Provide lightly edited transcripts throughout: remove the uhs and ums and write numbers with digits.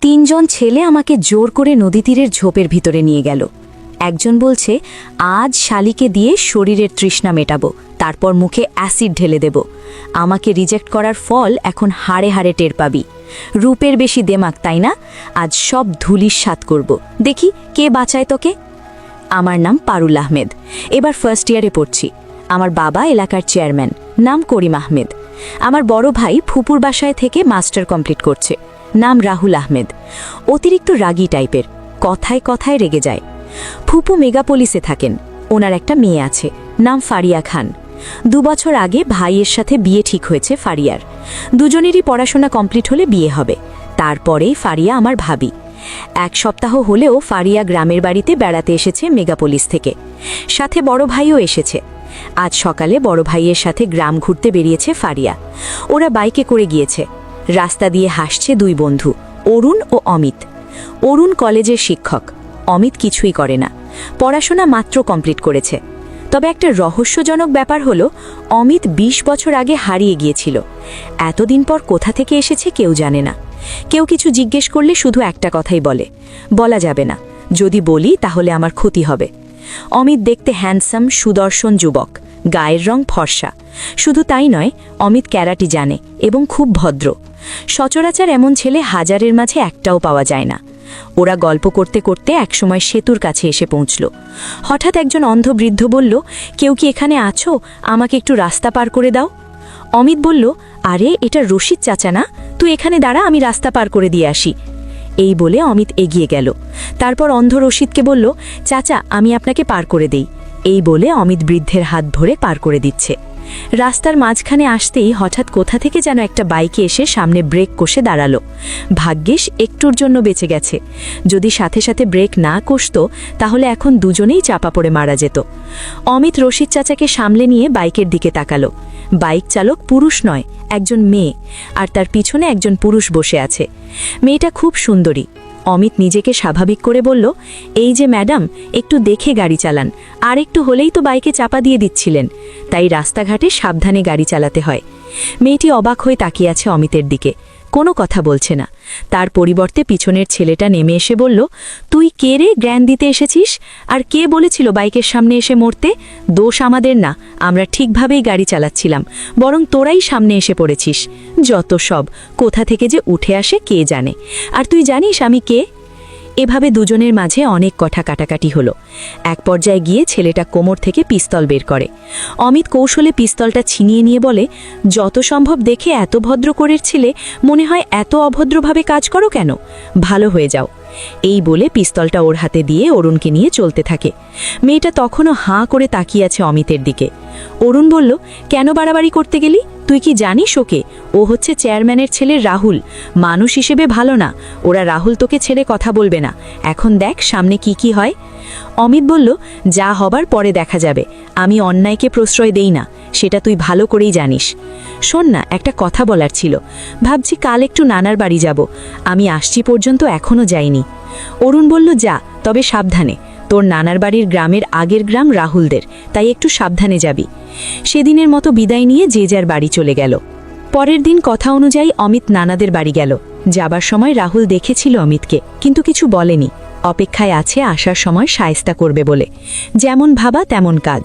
তিনজন ছেলে আমাকে জোর করে নদী তীরের ঝোপের ভিতরে নিয়ে গেল। একজন বলছে, আজ শালিকে দিয়ে শরীরের তৃষ্ণা মেটাবো, তারপর মুখে অ্যাসিড ঢেলে দেব। আমাকে রিজেক্ট করার ফল এখন হাড়ে হাড়ে টের পাবি। রূপের বেশি দেমাক, তাই না? আজ সব ধুলির স্বাদ করব, দেখি কে বাঁচায় তোকে। আমার নাম পারুল আহমেদ, এবার ফার্স্ট ইয়ারে পড়ছি। আমার বাবা এলাকার চেয়ারম্যান, নাম করিম আহমেদ। আমার বড় ভাই ফুপুর বাসায় থেকে মাস্টার কমপ্লিট করছে, নাম রাহুল আহমেদ। অতিরিক্ত রাগী টাইপের, কথায় কথায় রেগে যায়। ফুপু মেগাপোলিসে থাকেন, ওনার একটা মেয়ে আছে, নাম ফারিয়া খান। 2 বছর আগে ভাইয়ের সাথে বিয়ে ঠিক হয়েছে ফারিয়ার। দুজনেরই পড়াশোনা কমপ্লিট হলে বিয়ে হবে, তারপরেই ফারিয়া আমার ভাবি। 1 সপ্তাহ হলেও ফারিয়া গ্রামের বাড়িতে বেড়াতে এসেছে মেগাপোলিস থেকে, সাথে বড় ভাইও এসেছে। আজ সকালে বড় ভাইয়ের সাথে গ্রাম ঘুরতে বেরিয়েছে ফারিয়া। ওরা বাইকে করে গিয়েছে। রাস্তা দিয়ে হাসছে 2 বন্ধু, অরুণ ও অমিত। অরুণ কলেজের শিক্ষক, অমিত কিছুই করে না, পড়াশোনা মাত্র কমপ্লিট করেছে। তবে একটা রহস্যজনক ব্যাপার হলো, অমিত 20 বছর আগে হারিয়ে গিয়েছিল। এতদিন পর কোথা থেকে এসেছে কেউ জানে না। কেউ কিছু জিজ্ঞেস করলে শুধু একটা কথাই বলে, বলা যাবে না, যদি বলি তাহলে আমার ক্ষতি হবে। অমিত দেখতে হ্যান্ডসাম, সুদর্শন যুবক, গায়ের রং ফর্সা। শুধু তাই নয়, অমিত ক্যারাটি জানে এবং খুব ভদ্র। সচরাচর এমন ছেলে হাজারের মাঝে একটাও পাওয়া যায় না। ওরা গল্প করতে করতে একসময় সেতুর কাছে এসে পৌঁছল। হঠাৎ একজন অন্ধ বৃদ্ধ বলল, কেউ কি এখানে আছো? আমাকে একটু রাস্তা পার করে দাও। অমিত বলল, আরে এটা রশিদ চাচা না, তুই এখানে দাঁড়া, আমি রাস্তা পার করে দিয়ে আসি। এই বলে অমিত এগিয়ে গেল। তারপর অন্ধ রশিদকে বলল, চাচা আমি আপনাকে পার করে দেই। এই বলে অমিত বৃদ্ধের হাত ধরে পার করে দিচ্ছে। রাস্তার মাঝখানে আসতেই হঠাৎ কোথা থেকে যেন একটা বাইকে এসে সামনে ব্রেক কষে দাঁড়ালো। ভাগ্যিস একটুর জন্য বেঁচে গেছে। যদি সাথে সাথে ব্রেক না কষত তাহলে এখন দুজনেই চাপা পড়ে মারা যেত। অমিত রশিদ চাচাকে সামলে নিয়ে বাইকের দিকে তাকালো। বাইক চালক পুরুষ নয়, একজন মেয়ে, আর তার পিছনে একজন পুরুষ বসে আছে। মেয়েটা খুব সুন্দরী। অমিত নিজেকে স্বাভাবিক করে বলল, এই যে ম্যাডাম, একটু দেখে গাড়ি চালান, আর একটু হলেই তো বাইকে চাপা দিয়ে দিচ্ছিলেন। তাই রাস্তাঘাটে সাবধানে গাড়ি চালাতে হয়। মেয়েটি অবাক হয়ে তাকিয়ে আছে অমিতের দিকে, কোনো কথা বলছে না। তার পরিবর্তে পিছনের ছেলেটা নেমে এসে বলল, তুই কে রে, জ্ঞান দিতে এসেছিস? আর কে বলেছিল বাইকের সামনে এসে মরতে? দোষ আমাদের না, আমরা ঠিকভাবেই গাড়ি চালাচ্ছিলাম, বরং তোরাই সামনে এসে পড়েছিস। যত সব, কোথা থেকে যে উঠে আসে কে জানে। আর তুই জানিস আমি কে? এভাবে দুজনের মাঝে অনেক কথা কাটাকাটি হলো। এক পর্যায়ে গিয়ে ছেলেটা কোমর থেকে পিস্তল বের করে। অমিত কৌশলে পিস্তলটা ছিনিয়ে নিয়ে বলে, যত সম্ভব দেখে এত ভদ্র করের ছেলে, মনে হয় এত অভদ্রভাবে কাজ করো কেন? ভালো হয়ে যাও। এই বলে পিস্তলটা ওর হাতে দিয়ে অরুণকে নিয়ে চলতে থাকে। মেয়েটা তখনও হাঁ করে তাকিয়ে আছে অমিতের দিকে। অরুণ বলল, কেন বাড়াবাড়ি করতে গেলি? তুই কি জানিস ওকে? ও হচ্ছে চেয়ারম্যানের ছেলে রাহুল, মানুষ হিসেবে ভালো না। ওরা রাহুল তোকে ছেড়ে কথা বলবে না। এখন দেখ সামনে কি কি হয়। অমিত বলল, যা হবার পরে দেখা যাবে, আমি অন্যায়কে প্রশ্রয় দেই না, সেটা তুই ভালো করেই জানিস। শোন না, একটা কথা বলার ছিল, ভাবছি কাল একটু নানার বাড়ি যাব, আমি আসছি পর্যন্ত এখনও যাইনি। অরুণ বলল, যা, তবে সাবধানে, তোর নানার বাড়ির গ্রামের আগের গ্রাম রাহুলদের, তাই একটু সাবধানে যাবি। সেদিনের মতো বিদায় নিয়ে যে যার বাড়ি চলে গেল। পরের দিন কথা অনুযায়ী অমিত নানাদের বাড়ি গেল। যাবার সময় রাহুল দেখেছিল অমিতকে, কিন্তু কিছু বলেনি। অপেক্ষায় আছে আসার সময় শায়েস্তা করবে বলে। যেমন ভাবা তেমন কাজ।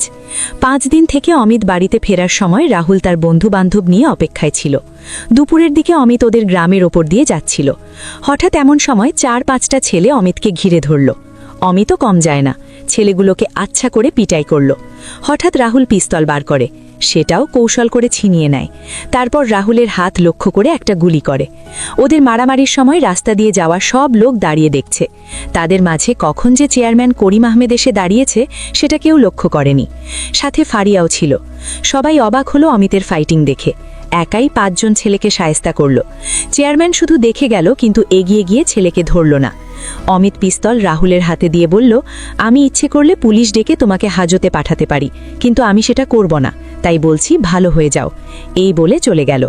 5 দিন থেকে অমিত বাড়িতে ফেরার সময় রাহুল তার বন্ধু বান্ধব নিয়ে অপেক্ষায় ছিল। দুপুরের দিকে অমিত ওদের গ্রামের ওপর দিয়ে যাচ্ছিল। হঠাৎ এমন সময় 4-5টা ছেলে অমিতকে ঘিরে ধরল। অমিতও কম যায় না, ছেলেগুলোকে আচ্ছা করে পিটাই করল। হঠাৎ রাহুল পিস্তল বার করে, সেটাও কৌশল করে ছিনিয়ে নেয়। তারপর রাহুলের হাত লক্ষ্য করে একটা গুলি করে। ওদের মারামারির সময় রাস্তা দিয়ে যাওয়া সব লোক দাঁড়িয়ে দেখছে। তাদের মাঝে কখন যে চেয়ারম্যান করিম আহমেদ এসে দাঁড়িয়েছে সেটা কেউ লক্ষ্য করেনি। সাথে ফারিয়াও ছিল। সবাই অবাক হলো অমিতের ফাইটিং দেখে। একাই 5 জন ছেলেকে শায়েস্তা করল। চেয়ারম্যান শুধু দেখে গেল, কিন্তু এগিয়ে গিয়ে ছেলেকে ধরল না। অমিত পিস্তল রাহুলের হাতে দিয়ে বলল, আমি ইচ্ছে করলে পুলিশ ডেকে তোমাকে হাজতে পাঠাতে পারি, কিন্তু আমি সেটা করব না, তাই বলছি ভালো হয়ে যাও। এই বলে চলে গেল।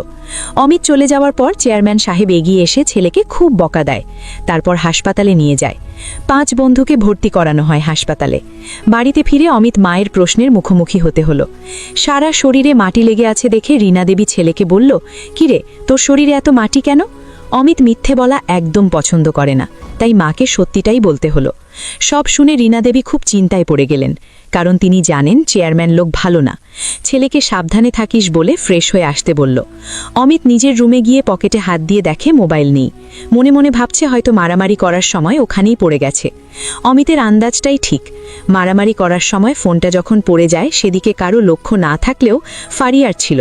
অমিত চলে যাওয়ার পর চেয়ারম্যান সাহেব এগিয়ে এসে ছেলেকে খুব বকা দেয়। তারপর হাসপাতালে নিয়ে যায়। 5 বন্ধুকে ভর্তি করানো হয় হাসপাতালে। বাড়িতে ফিরে অমিত মায়ের প্রশ্নের মুখোমুখি হতে হলো। সারা শরীরে মাটি লেগে আছে দেখে রীনা দেবী ছেলেকে বলল, কিরে তোর শরীরে এত মাটি কেন? অমিত মিথ্যে বলা একদম পছন্দ করে না, তাই মাকে সত্যিটাই বলতে হলো। সব শুনে রীনা দেবী খুব চিন্তায় পড়ে গেলেন, কারণ তিনি জানেন চেয়ারম্যান লোক ভালো না। ছেলেকে সাবধানে থাকিস বলে ফ্রেশ হয়ে আসতে বলল। অমিত নিজের রুমে গিয়ে পকেটে হাত দিয়ে দেখে মোবাইল নেই। মনে মনে ভাবছে হয়তো মারামারি করার সময় ওখানেই পড়ে গেছে। অমিতের আন্দাজটাই ঠিক। মারামারি করার সময় ফোনটা যখন পড়ে যায় সেদিকে কারো লক্ষ্য না থাকলেও ফারিয়ার ছিল,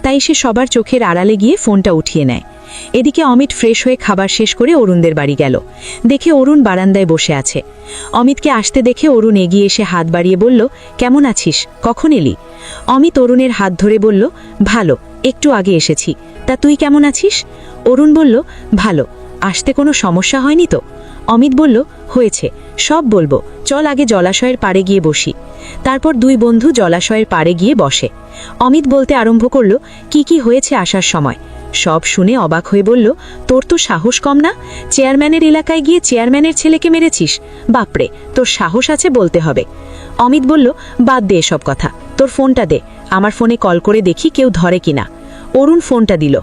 তাই সে সবার চোখের আড়ালে গিয়ে ফোনটা উঠিয়ে নেয়। এদিকে অমিত ফ্রেশ হয়ে খাবার শেষ করে অরুণদের বাড়ি গেল। দেখে অরুণ বারান্দায় বসে আছে। অমিতকে আসতে দেখে অরুণ এগিয়ে এসে হাত বাড়িয়ে বলল, কেমন আছিস, কখন এলি? অমিত অরুণের হাত ধরে বলল, ভালো, একটু আগে এসেছি। তা তুই কেমন আছিস? অরুণ বলল, ভালো। আসতে কোনো সমস্যা হয়নি তো? অমিত বলল, হয়েছে, সব বলবো, চল আগে জলাশয়ের পাড়ে গিয়ে বসি। তারপর দুই বন্ধু জলাশয়ের পাড়ে গিয়ে বসে। অমিত বলতে আরম্ভ করল, কি কি হয়েছে আসার সময়। সব শুনে অবাক হয়ে বলল, তোর তো সাহস কম না? চেয়ারম্যানের এলাকায় গিয়ে চেয়ারম্যানের ছেলেকে মেরেছিস? বাপরে, তোর সাহস আছে বলতে হবে। অমিত বলল, বাদ দে এসব কথা, তোর ফোনটা দে, আমার ফোনে কল করে দেখি কেউ ধরে কিনা। অরুণ ফোনটা দিল।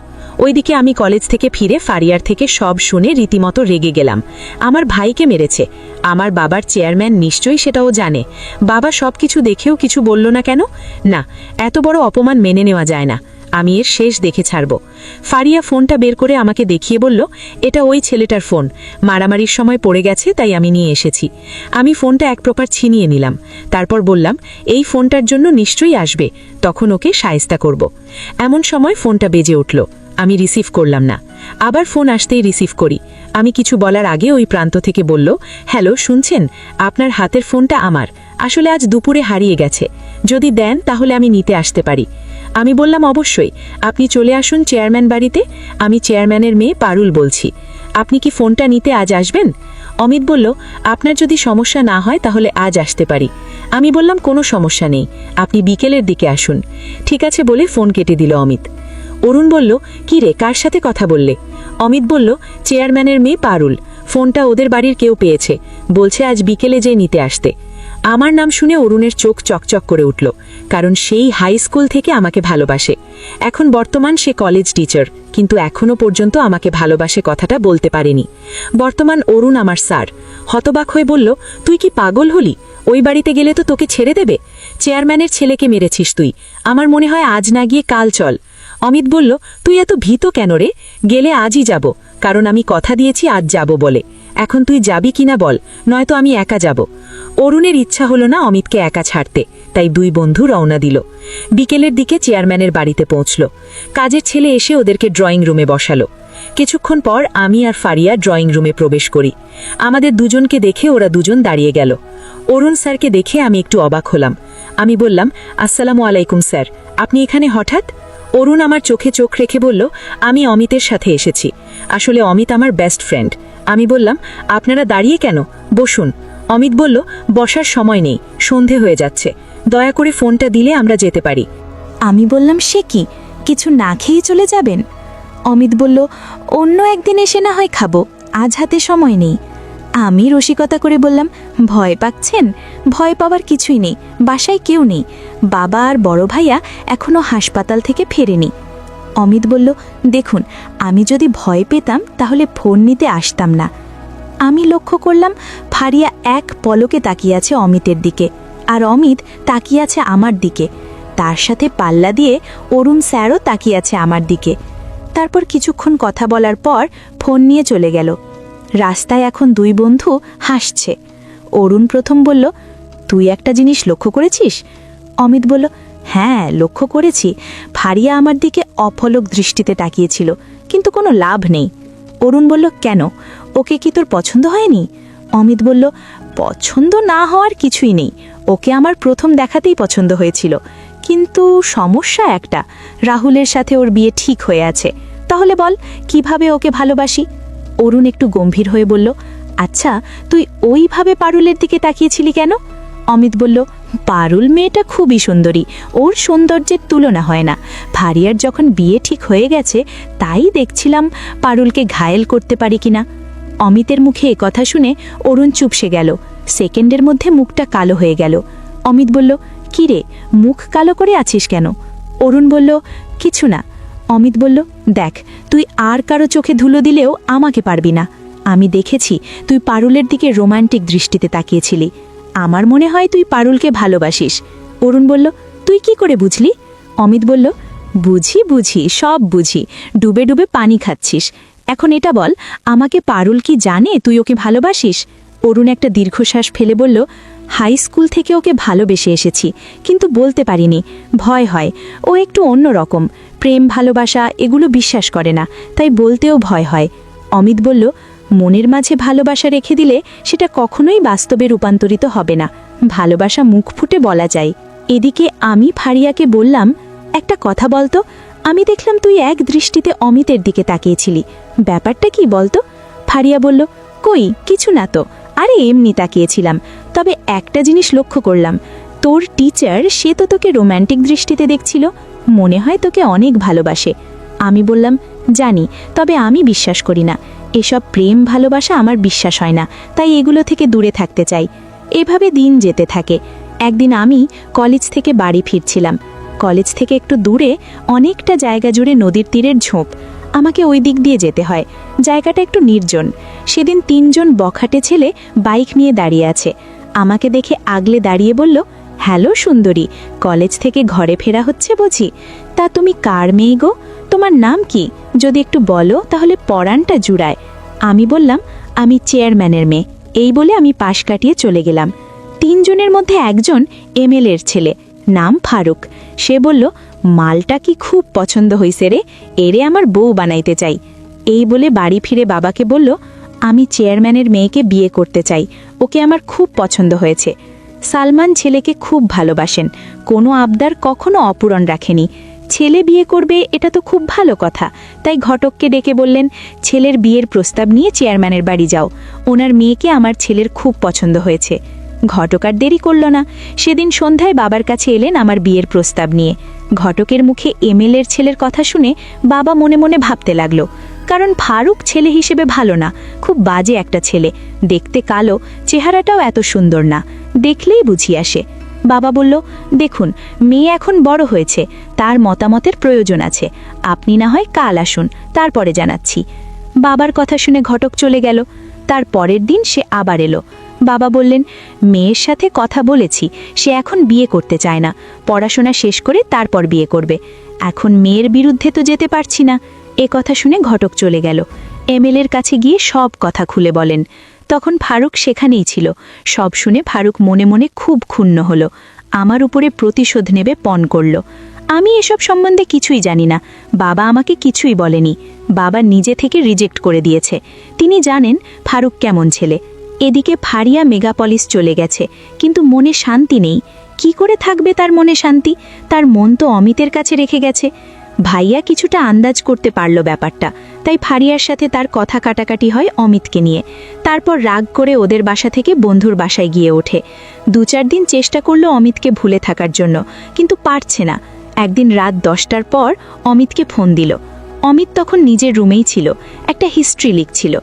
ওইদিকে আমি কলেজ থেকে ফিরে ফারিয়ার থেকে সব শুনে রীতিমতো রেগে গেলাম। আমার ভাইকে মেরেছে। আমার বাবার চেয়ারম্যান, নিশ্চয়ই সেটাও জানে। বাবা সব কিছু দেখেও কিছু বলল না কেন? না, এত বড় অপমান মেনে নেওয়া যায় না। আমি এর শেষ দেখে ছাড়ব। ফারিয়া ফোনটা বের করে আমাকে দেখিয়ে বলল, এটা ওই ছেলেটার ফোন, মারামারির সময় পড়ে গেছে, তাই আমি নিয়ে এসেছি। আমি ফোনটা এক প্রকার ছিনিয়ে নিলাম। তারপর বললাম, এই ফোনটার জন্য নিশ্চয়ই আসবে, তখন ওকে শায়েস্তা করব। এমন সময় ফোনটা বেজে উঠল। আমি রিসিভ করলাম না। আবার ফোন আসতেই রিসিভ করি। আমি কিছু বলার আগে ওই প্রান্ত থেকে বলল, হ্যালো, শুনছেন? আপনার হাতের ফোনটা আমার, আসলে আজ দুপুরে হারিয়ে গেছে। যদি দেন তাহলে আমি নিতে আসতে পারি। আমি বললাম, অবশ্যই, আপনি চলে আসুন চেয়ারম্যান বাড়িতে। আমি চেয়ারম্যানের মেয়ে পারুল বলছি। আপনি কি ফোনটা নিতে আজ আসবেন? অমিত বলল, আপনার যদি সমস্যা না হয় তাহলে আজ আসতে পারি। আমি বললাম, কোনো সমস্যা নেই, আপনি বিকেলের দিকে আসুন। ঠিক আছে বলে ফোন কেটে দিল অমিত। অরুণ বলল, কি রে, কার সাথে কথা বললে? অমিত বলল, চেয়ারম্যানের মেয়ে পারুল, ফোনটা ওদের বাড়ির কেউ পেয়েছে, বলছে আজ বিকেলে যে নিতে আসতে। আমার নাম শুনে অরুণের চোখ চকচক করে উঠল, কারণ সেই হাই স্কুল থেকে আমাকে ভালোবাসে। এখন বর্তমান সে কলেজ টিচার, কিন্তু এখনো পর্যন্ত আমাকে ভালোবাসে কথাটা বলতে পারেনি। বর্তমান অরুণ আমার স্যার। হতবাক হয়ে বলল, তুই কি পাগল হলি? ওই বাড়িতে গেলে তো তোকে ছেড়ে দেবে। চেয়ারম্যানের ছেলেকে মেরেছিস তুই। আমার মনে হয় আজ না গিয়ে কাল চল। অমিত বলল, তুই এত ভীত কেন রে? গেলে আজই যাব, কারণ আমি কথা দিয়েছি আজ যাব বলে। এখন তুই যাবি কিনা বল, নয়তো আমি একা যাব। অরুণের ইচ্ছা হলো না অমিতকে একা ছাড়তে, তাই দুই বন্ধু রওনা দিল। বিকেলের দিকে চেয়ারম্যানের বাড়িতে পৌঁছল। কাজের ছেলে এসে ওদেরকে ড্রয়িং রুমে বসালো। কিছুক্ষণ পর আমি আর ফারিয়া ড্রয়িং রুমে প্রবেশ করি। আমাদের দুজনকে দেখে ওরা দুজন দাঁড়িয়ে গেল। অরুণ স্যারকে দেখে আমি একটু অবাক হলাম। আমি বললাম, আসসালামু আলাইকুম স্যার, আপনি এখানে হঠাৎ? অরুণ আমার চোখে চোখ রেখে বলল, আমি অমিতের সাথে এসেছি। আসলে অমিত আমার বেস্ট ফ্রেন্ড। আমি বললাম, আপনারা দাঁড়িয়ে কেন, বসুন। অমিত বলল, বসার সময় নেই, সন্ধে হয়ে যাচ্ছে, দয়া করে ফোনটা দিলে আমরা যেতে পারি। আমি বললাম, সে কি, কিছু না খেয়ে চলে যাবেন? অমিত বলল, অন্য একদিন এসে না হয় খাবো, আজ হাতে সময় নেই। আমি রসিকতা করে বললাম, ভয় পাচ্ছেন? ভয় পাওয়ার কিছুই নেই, বাসায় কেউ নেই। বাবা আর বড় ভাইয়া এখনো হাসপাতাল থেকে ফেরেনি। অমিত বলল, দেখুন, আমি যদি ভয় পেতাম তাহলে ফোন নিতে আসতাম না। আমি লক্ষ্য করলাম ফারিয়া এক পলকে তাকিয়ে আছে অমিতের দিকে, আর অমিত তাকিয়ে আছে আমার দিকে। তার সাথে পাল্লা দিয়ে অরুণ স্যারও তাকিয়ে আছে আমার দিকে। তারপর কিছুক্ষণ কথা বলার পর ফোন নিয়ে চলে গেল। রাস্তায় এখন দুই বন্ধু হাসছে। অরুণ প্রথম বলল, তুই একটা জিনিস লক্ষ্য করেছিস? অমিত বলল, হ্যাঁ, লক্ষ্য করেছি। ফারিয়া আমার দিকে অপলক দৃষ্টিতে তাকিয়েছিল, কিন্তু কোনো লাভ নেই। অরুণ বলল, কেন, ওকে কি তোর পছন্দ হয়নি? অমিত বলল, পছন্দ না হওয়ার কিছুই নেই, ওকে আমার প্রথম দেখাতেই পছন্দ হয়েছিল, কিন্তু সমস্যা একটা, রাহুলের সাথে ওর বিয়ে ঠিক হয়ে আছে। তাহলে বল, কিভাবে ওকে ভালোবাসি? অরুণ একটু গম্ভীর হয়ে বলল, আচ্ছা, তুই ওইভাবে পারুলের দিকে তাকিয়েছিলি কেন? অমিত বলল, পারুল মেয়েটা খুবই সুন্দরী, ওর সৌন্দর্যের তুলনা হয় না। ফারিয়ার যখন বিয়ে ঠিক হয়ে গেছে, তাই দেখছিলাম পারুলকে ঘায়েল করতে পারি কিনা। অমিতের মুখে একথা শুনে অরুণ চুপসে গেল। সেকেন্ডের মধ্যে মুখটা কালো হয়ে গেল। অমিত বলল, কি রে, মুখ কালো করে আছিস কেন? অরুণ বলল, কিছু না। অমিত বলল, দেখ, তুই আর কারো চোখে ধুলো দিলেও আমাকে পারবি না। আমি দেখেছি তুই পারুলের দিকে রোমান্টিক দৃষ্টিতে তাকিয়েছিলি। আমার মনে হয় তুই পারুলকে ভালোবাসিস। অরুণ বলল, তুই কি করে বুঝলি? অমিত বলল, বুঝি সব বুঝি, ডুবে ডুবে পানি খাচ্ছিস। এখন এটা বল, আমাকে পারুল কি জানে তুই ওকে ভালোবাসিস? অরুণ একটা দীর্ঘশ্বাস ফেলে বলল, হাই স্কুল থেকে ওকে ভালোবেসে এসেছি, কিন্তু বলতে পারিনি, ভয় হয়। ও একটু অন্য রকম, প্রেম ভালোবাসা এগুলো বিশ্বাস করে না, তাই বলতেও ভয় হয়। অমিত বলল, মনের মাঝে ভালোবাসা রেখে দিলে সেটা কখনোই বাস্তবে রূপান্তরিত হবে না, ভালোবাসা মুখ ফুটে বলা যায়। এদিকে আমি ফারিয়াকে বললাম, একটা কথা বলতো, আমি দেখলাম তুই এক দৃষ্টিতে অমিতের দিকে তাকিয়েছিলি, ব্যাপারটা কি বলতো? ফারিয়া বলল, কই কিছু না তো, আরে এমনি তাকিয়েছিলাম। তবে একটা জিনিস লক্ষ্য করলাম, তোর টিচার সে তো তোকে রোম্যান্টিক দৃষ্টিতে দেখছিল, মনে হয় তোকে অনেক ভালোবাসে। আমি বললাম, জানি, তবে আমি বিশ্বাস করি না, এসব প্রেম ভালোবাসা আমার বিশ্বাস হয় না, তাই এগুলো থেকে দূরে থাকতে চাই। এভাবে দিন যেতে থাকে। একদিন আমি কলেজ থেকে বাড়ি ফিরছিলাম। কলেজ থেকে একটু দূরে অনেকটা জায়গা জুড়ে নদীর তীরের ঝোপ, আমাকে ওই দিক দিয়ে যেতে হয়। জায়গাটা একটু নির্জন। সেদিন 3 জন বখাটে ছেলে বাইক নিয়ে দাঁড়িয়ে আছে। আমাকে দেখে আগলে দাঁড়িয়ে বলল, হ্যালো সুন্দরী, কলেজ থেকে ঘরে ফেরা হচ্ছে বুঝি? তা তুমি কার মেয়ে গো? তোমার নাম কি? যদি একটু বলো তাহলে পরাণটা জুড়ায়। আমি বললাম, আমি চেয়ারম্যানের মেয়ে। এই বলে আমি পাশ কাটিয়ে চলে গেলাম। 3 জনের মধ্যে একজন এমএলএর ছেলে, নাম ফারুক। সে বলল, মালটা কি খুব পছন্দ হইছে রে, এরে আমার বউ বানাইতে চাই। এই বলে বাড়ি ফিরে বাবাকে বলল, আমি চেয়ারম্যানের মেয়েকে বিয়ে করতে চাই, ওকে আমার খুব পছন্দ হয়েছে। সালমান ছেলেকে খুব ভালোবাসেন, কোনো আবদার কখনো অপূরণ রাখেনি। ছেলে বিয়ে করবে এটা তো খুব ভালো কথা, তাই ঘটককে ডেকে বললেন, ছেলের বিয়ের প্রস্তাব নিয়ে চেয়ারম্যানের বাড়ি যাও, ওনার মেয়েকে আমার ছেলের খুব পছন্দ হয়েছে। ঘটক আর দেরি করল না, সেদিন সন্ধ্যায় বাবার কাছে এলেন আমার বিয়ের প্রস্তাব নিয়ে। ঘটকের মুখে এমএলএর ছেলের কথা শুনে বাবা মনে মনে ভাবতে লাগলো, কারণ ফারুক ছেলে হিসেবে ভালো না, খুব বাজে একটা ছেলে, দেখতে কালো, চেহারাটাও এত সুন্দর না, দেখলেই বুঝি আসে। বাবা বলল, দেখুন, মেয়ে এখন বড় হয়েছে, তার মতামতের প্রয়োজন আছে, আপনি না হয় কাল আসুন, তারপরে জানাচ্ছি। বাবার কথা শুনে ঘটক চলে গেল। তার পরের দিন সে আবার এলো। বাবা বললেন, মেয়ের সাথে কথা বলেছি, সে এখন বিয়ে করতে চায় না, পড়াশোনা শেষ করে তারপর বিয়ে করবে। এখন মেয়ের বিরুদ্ধে তো যেতে পারছি না। এ কথা শুনে ঘটক চলে গেল। এমএলএর কাছে গিয়ে সব কথা খুলে বলেন। তখন ফারুক সেখানেই ছিল। সব শুনে ফারুক মনে মনে খুব ক্ষুণ্ণ হলো, আমার উপরে প্রতিশোধ নেবে পণ করল। আমি এসব সম্বন্ধে কিছুই জানি না, বাবা আমাকে কিছুই বলেনি, বাবা নিজে থেকে রিজেক্ট করে দিয়েছে। তিনি জানেন ফারুক কেমন ছেলে। এদিকে ফারিয়া মেগাপলিস চলে গেছে, কিন্তু মনে শান্তি নেই। কি করে থাকবে তার মনে শান্তি? তার মন তো অমিতের কাছে রেখে গেছে। ভাইয়া কিছুটা আন্দাজ করতে পারল ব্যাপারটা, তাই ফারিয়ার সাথে তার কথা কাটাকাটি হয় অমিতকে নিয়ে। তারপর রাগ করে ওদের বাসা থেকে বন্ধুর বাসায় গিয়ে ওঠে। 2-4 দিন চেষ্টা করলো অমিতকে ভুলে থাকার জন্য, কিন্তু পারছে না। একদিন রাত 10টার পর অমিতকে ফোন দিল। অমিত তখন নিজের রুমেই ছিল, একটা হিস্ট্রি লিখছিল।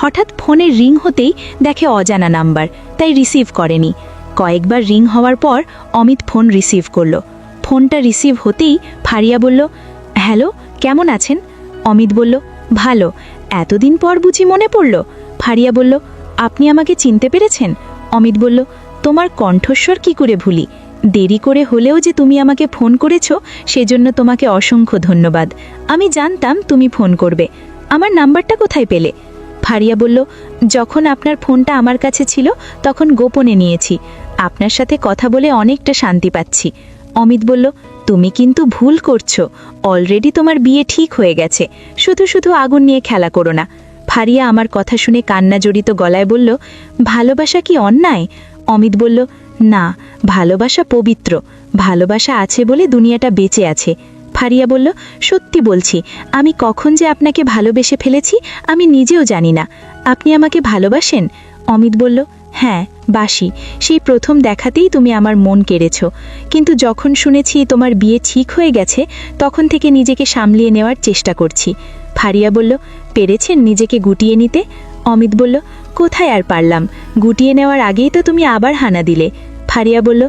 হঠাৎ ফোনের রিং হতেই দেখে অজানা নাম্বার, তাই রিসিভ করেনি। কয়েকবার রিং হওয়ার পর অমিত ফোন রিসিভ করলো। ফোনটা রিসিভ হতেই ফারিয়া বলল, হ্যালো, কেমন আছেন? অমিত বলল, ভালো, এতদিন পর বুঝি মনে পড়ল? ফারিয়া বলল, আপনি আমাকে চিনতে পেরেছেন? অমিত বলল, তোমার কণ্ঠস্বর কি করে ভুলি, দেরি করে হলেও যে তুমি আমাকে ফোন করেছো সেজন্য তোমাকে অসংখ্য ধন্যবাদ। আমি জানতাম তুমি ফোন করবে, আমার নাম্বারটা কোথায় পেলে? ফারিয়া বলল, যখন আপনার ফোনটা আমার কাছে ছিল তখন গোপনে নিয়েছি, আপনার সাথে কথা বলে অনেকটা শান্তি পাচ্ছি। অমিত বলল, তুমি কিন্তু ভুল করছো, অলরেডি তোমার বিয়ে ঠিক হয়ে গেছে, শুধু শুধু আগুন নিয়ে খেলা করো না। ফারিয়া আমার কথা শুনে কান্না জড়িত গলায় বলল, ভালোবাসা কি অন্যায়? অমিত বলল, না, ভালোবাসা পবিত্র, ভালোবাসা আছে বলে দুনিয়াটা বেঁচে আছে। ফারিয়া বলল, সত্যি বলছি, আমি কখন যে আপনাকে ভালোবেসে ফেলেছি আমি নিজেও জানি না। আপনি আমাকে ভালোবাসেন? অমিত বলল, হ্যাঁ বাসি, সেই প্রথম দেখাতেই তুমি আমার মন কেড়েছ, কিন্তু যখন শুনেছি তোমার বিয়ে ঠিক হয়ে গেছে তখন থেকে নিজেকে সামলিয়ে নেওয়ার চেষ্টা করছি। ফারিয়া বলল, পেরেছেন নিজেকে গুটিয়ে নিতে? অমিত বলল, কোথায় আর পারলাম, গুটিয়ে নেওয়ার আগেই তো তুমি আবার হানা দিলে। ফারিয়া বলল,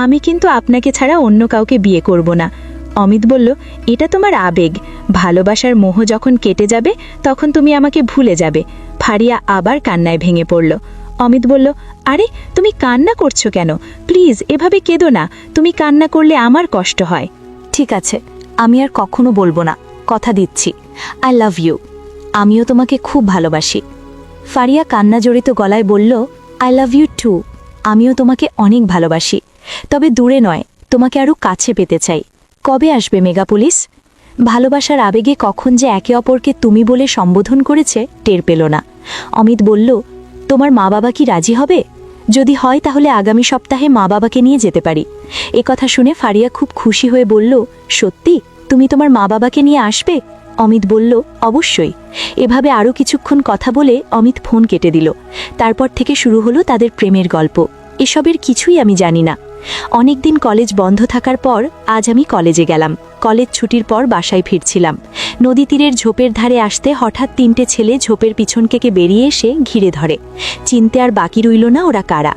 আমি কিন্তু আপনাকে ছাড়া অন্য কাউকে বিয়ে করব না। অমিত বলল, এটা তোমার আবেগ, ভালোবাসার মোহ যখন কেটে যাবে তখন তুমি আমাকে ভুলে যাবে। ফারিয়া আবার কান্নায় ভেঙে পড়ল। অমিত বলল, আরে তুমি কান্না করছো কেন? প্লিজ এভাবে কেঁদো না, তুমি কান্না করলে আমার কষ্ট হয়। ঠিক আছে, আমি আর কখনো বলবো না, কথা দিচ্ছি। I love you. আমিও তোমাকে খুব ভালোবাসি। ফারিয়া কান্না জড়িত গলায় বলল, আই লাভ ইউ টু। আমিও তোমাকে অনেক ভালোবাসি, তবে দূরে নয়, তোমাকে আরও কাছে পেতে চাই। কবে আসবে মেগা পুলিশ? ভালোবাসার আবেগে কখন যে একে অপরকে তুমি বলে সম্বোধন করেছে টের পেল না। অমিত বলল, তোমার মা বাবা কি রাজি হবে? যদি হয় তাহলে আগামী সপ্তাহে মা বাবাকে নিয়ে যেতে পারি। এ কথা শুনে ফারিয়া খুব খুশি হয়ে বলল, সত্যি তুমি তোমার মা বাবাকে নিয়ে আসবে? অমিত বলল, অবশ্যই। এভাবে আরও কিছুক্ষণ কথা বলে অমিত ফোন কেটে দিল। তারপর থেকে শুরু হলো তাদের প্রেমের গল্প। এসবের কিছুই আমি জানি না। অনেকদিন কলেজ বন্ধ থাকার পর আজ আমি কলেজে গেলাম। কলেজ ছুটির পর বাসায় ফিরছিলাম। নদী তীরের ঝোপের ধারে আসতে হঠাৎ 3টে ছেলে ঝোপের পিছন থেকে বেরিয়ে এসে ঘিরে ধরে। চিনতে আর বাকি রইল না ওরা কারা।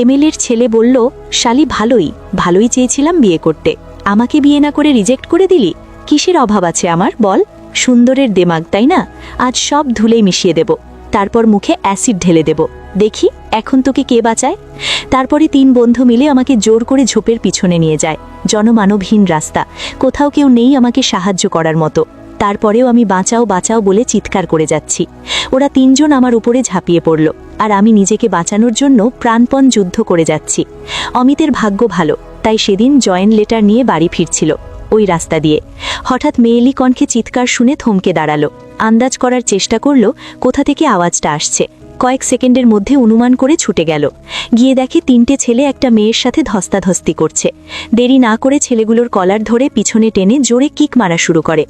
এমএলএর ছেলে বলল, শালি ভালোই চেয়েছিলাম বিয়ে করতে, আমাকে বিয়ে না করে রিজেক্ট করে দিলি? কিসের অভাব আছে আমার বল? সুন্দরের দেমাগ তাই না? আজ সব ধুলেই মিশিয়ে দেব, তারপর মুখে অ্যাসিড ঢেলে দেব, দেখি এখন তোকে কে বাঁচায়। তারপরে 3 বন্ধু মিলে আমাকে জোর করে ঝোপের পিছনে নিয়ে যায়। জনমানবহীন রাস্তা, কোথাও কেউ নেই আমাকে সাহায্য করার মতো। তারপরেও আমি বাঁচাও বাঁচাও বলে চিৎকার করে যাচ্ছি। ওরা 3 জন আমার উপরে ঝাঁপিয়ে পড়ল, আর আমি নিজেকে বাঁচানোর জন্য প্রাণপণ যুদ্ধ করে যাচ্ছি। অমিতের ভাগ্য ভালো, তাই সেদিন জয়েন লেটার নিয়ে বাড়ি ফিরছিল ওই রাস্তা দিয়ে। হঠাৎ মেয়েলি কণ্ঠে চিৎকার শুনে থমকে দাঁড়ালো। আন্দাজ করার চেষ্টা করল কোথা থেকে আওয়াজটা আসছে। কয়েক সেকেন্ডের মধ্যে অনুমান করে ছুটে গেল। গিয়ে দেখে 3টে ছেলে একটা মেয়ের সাথে ধস্তাধস্তি করছে। দেরি না করে ছেলেগুলোর কলার ধরে পিছনে টেনে জোরে কিক মারা শুরু করে।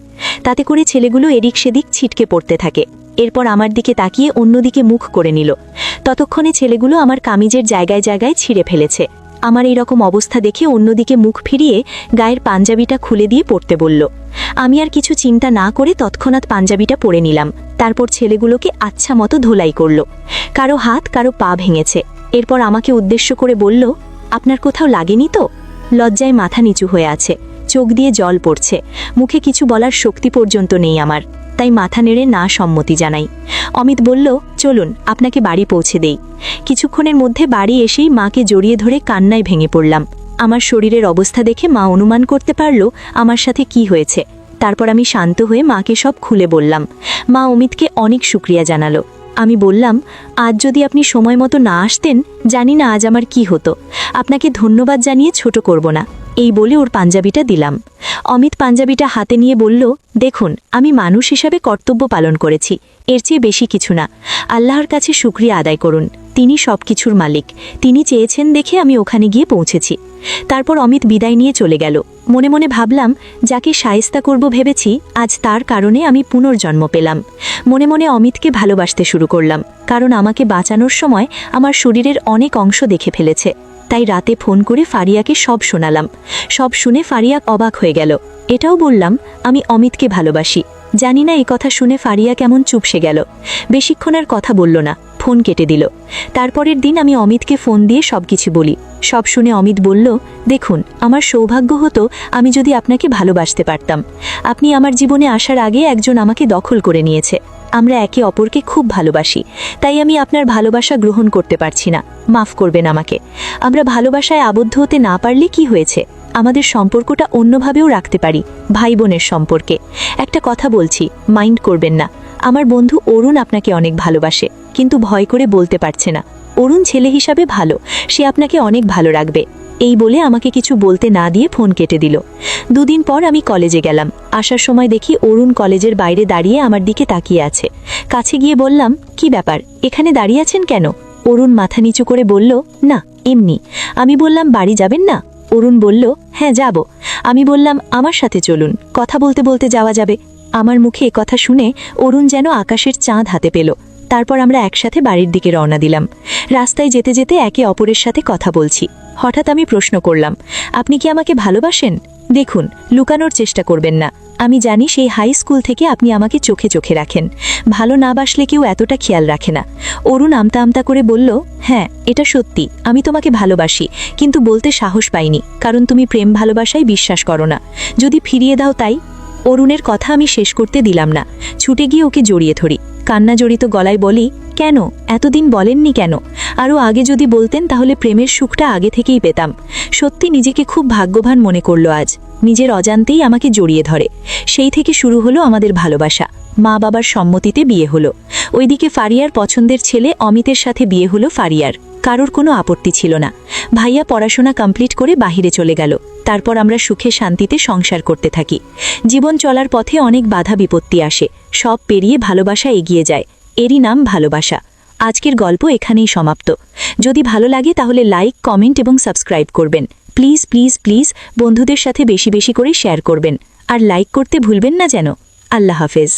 তাতে করে ছেলেগুলো এদিক সেদিক ছিটকে পড়তে থাকে। এরপর আমার দিকে তাকিয়ে অন্যদিকে মুখ করে নিল। ততক্ষণে ছেলেগুলো আমার কামিজের জায়গায় জায়গায় ছিঁড়ে ফেলেছে। আমার এই রকম অবস্থা দেখে অন্যদিকে মুখ ফিরিয়ে গায়ের পাঞ্জাবিটা খুলে দিয়ে পড়তে বলল। আমি আর কিছু চিন্তা না করে তৎক্ষণাৎ পাঞ্জাবিটা পরে নিলাম। তারপর ছেলেগুলোকে আচ্ছা মতো ধোলাই করল। কারো হাত কারো পা ভেঙেছে। এরপর আমাকে উদ্দেশ্য করে বলল, আপনার কোথাও লাগেনি তো? লজ্জায় মাথা নিচু হয়ে আছে, চোখ দিয়ে জল পড়ছে। মুখে কিছু বলার শক্তি পর্যন্ত নেই আমার, তাই মাথা নেড়ে না সম্মতি জানাই। অমিত বলল, চলুন আপনাকে বাড়ি পৌঁছে দেই। কিছুক্ষণের মধ্যে বাড়ি এসেই মাকে জড়িয়ে ধরে কান্নায় ভেঙে পড়লাম। আমার শরীরের অবস্থা দেখে মা অনুমান করতে পারল আমার সাথে কি হয়েছে। তারপর আমি শান্ত হয়ে মাকে সব খুলে বললাম। মা অমিতকে অনেক শুকরিয়া জানালো। আমি বললাম, আজ যদি আপনি সময় মতো না আসতেন, জানি না আজ আমার কি হতো। আপনাকে ধন্যবাদ জানিয়ে ছোট করব না, এই বলে ওর পাঞ্জাবিটা দিলাম। অমিত পাঞ্জাবিটা হাতে নিয়ে বলল, দেখুন আমি মানুষ হিসাবে কর্তব্য পালন করেছি, এর চেয়ে বেশি কিছু না। আল্লাহর কাছে শুকরিয়া আদায় করুন, তিনি সব কিছুর মালিক। তিনি চেয়েছেন দেখে আমি ওখানে গিয়ে পৌঁছেছি। তারপর অমিত বিদায় নিয়ে চলে গেল। মনে মনে ভাবলাম, যাকে শায়েস্তা করব ভেবেছি, আজ তার কারণে আমি পুনর্জন্ম পেলাম। মনে মনে অমিতকে ভালোবাসতে শুরু করলাম, কারণ আমাকে বাঁচানোর সময় আমার শরীরের অনেক অংশ দেখে ফেলেছে। তাই রাতে ফোন করে ফারিয়াকে সব শোনালাম। সব শুনে ফারিয়া অবাক হয়ে গেল। এটাও বললাম আমি অমিতকে ভালোবাসি। জানি না এই কথা শুনে ফারিয়া কেমন চুপসে গেল। বেশিক্ষণ আর কথা বলল না, ফোন কেটে দিল। তারপরের দিন আমি অমিতকে ফোন দিয়ে সবকিছু বলি। সব শুনে অমিত বলল, দেখুন আমার সৌভাগ্য হতো আমি যদি আপনাকে ভালোবাসতে পারতাম। আপনি আমার জীবনে আসার আগে একজন আমাকে দখল করে নিয়েছে। আমরা একে অপরকে খুব ভালোবাসি, তাই আমি আপনার ভালোবাসা গ্রহণ করতে পারছি না, মাফ করবেন আমাকে। আমরা ভালোবাসায় আবদ্ধ হতে না পারলে কি হয়েছে, আমাদের সম্পর্কটা অন্যভাবেও রাখতে পারি, ভাই বোনের সম্পর্কে। একটা কথা বলছি, মাইন্ড করবেন না। আমার বন্ধু অরুণ আপনাকে অনেক ভালোবাসে, কিন্তু ভয় করে বলতে পারছে না। অরুণ ছেলে হিসাবে ভালো, সে আপনাকে অনেক ভালো রাখবে। এই বলে আমাকে কিছু বলতে না দিয়ে ফোন কেটে দিল। 2 দিন পর আমি কলেজে গেলাম। আসার সময় দেখি অরুণ কলেজের বাইরে দাঁড়িয়ে আমার দিকে তাকিয়ে আছে। কাছে গিয়ে বললাম, কি ব্যাপার, এখানে দাঁড়িয়ে আছেন কেন? অরুণ মাথা নিচু করে বলল, না এমনি। আমি বললাম, বাড়ি যাবেন না? অরুণ বলল, হ্যাঁ যাব। আমি বললাম, আমার সাথে চলুন, কথা বলতে বলতে যাওয়া যাবে। আমার মুখে কথা শুনে অরুণ যেন আকাশের চাঁদ হাতে পেল। তারপর আমরা একসাথে বাড়ির দিকে রওনা দিলাম। রাস্তায় যেতে যেতে একে অপরের সাথে কথা বলছি। হঠাৎ আমি প্রশ্ন করলাম, আপনি কি আমাকে ভালোবাসেন? দেখুন, লুকানোর চেষ্টা করবেন না, আমি জানি সেই হাই স্কুল থেকে আপনি আমাকে চোখে চোখে রাখেন, ভালো না বাসলে কেউ এতটা খেয়াল রাখে না। অরুণ আমতা আমতা করে বলল, হ্যাঁ এটা সত্যি, আমি তোমাকে ভালোবাসি, কিন্তু বলতে সাহস পাইনি, কারণ তুমি প্রেম ভালোবাসায় বিশ্বাস করো না। যদি ফিরিয়ে দাও তাই। অরুণের কথা আমি শেষ করতে দিলাম না, ছুটে গিয়ে ওকে জড়িয়ে ধরি, কান্না জড়িত গলায় বলি, কেন এতদিন বলেননি কেন? আরও আগে যদি বলতেন তাহলে প্রেমের সুখটা আগে থেকেই পেতাম। সত্যি নিজেকে খুব ভাগ্যবান মনে করলো আজ, নিজের অজান্তেই আমাকে জড়িয়ে ধরে। সেই থেকে শুরু হলো আমাদের ভালোবাসা। মা বাবার সম্মতিতে বিয়ে হলো। ওইদিকে ফারিয়ার পছন্দের ছেলে অমিতের সাথে বিয়ে হলো ফারিয়ার, কারোর কোনো আপত্তি ছিল না। ভাইয়া পড়াশোনা কমপ্লিট করে বাহিরে চলে গেল। তারপর আমরা সুখে শান্তিতে সংসার করতে থাকি। জীবন চলার পথে অনেক বাধা বিপত্তি আসে, সব পেরিয়ে ভালোবাসা এগিয়ে যায়। এরই নাম ভালোবাসা। আজকের গল্প এখানেই সমাপ্ত। যদি ভালো লাগে তাহলে লাইক, কমেন্ট এবং সাবস্ক্রাইব করবেন। প্লিজ প্লিজ প্লিজ বন্ধুদের সাথে বেশি বেশি করে শেয়ার করবেন, আর লাইক করতে ভুলবেন না যেন। আল্লাহ হাফেজ।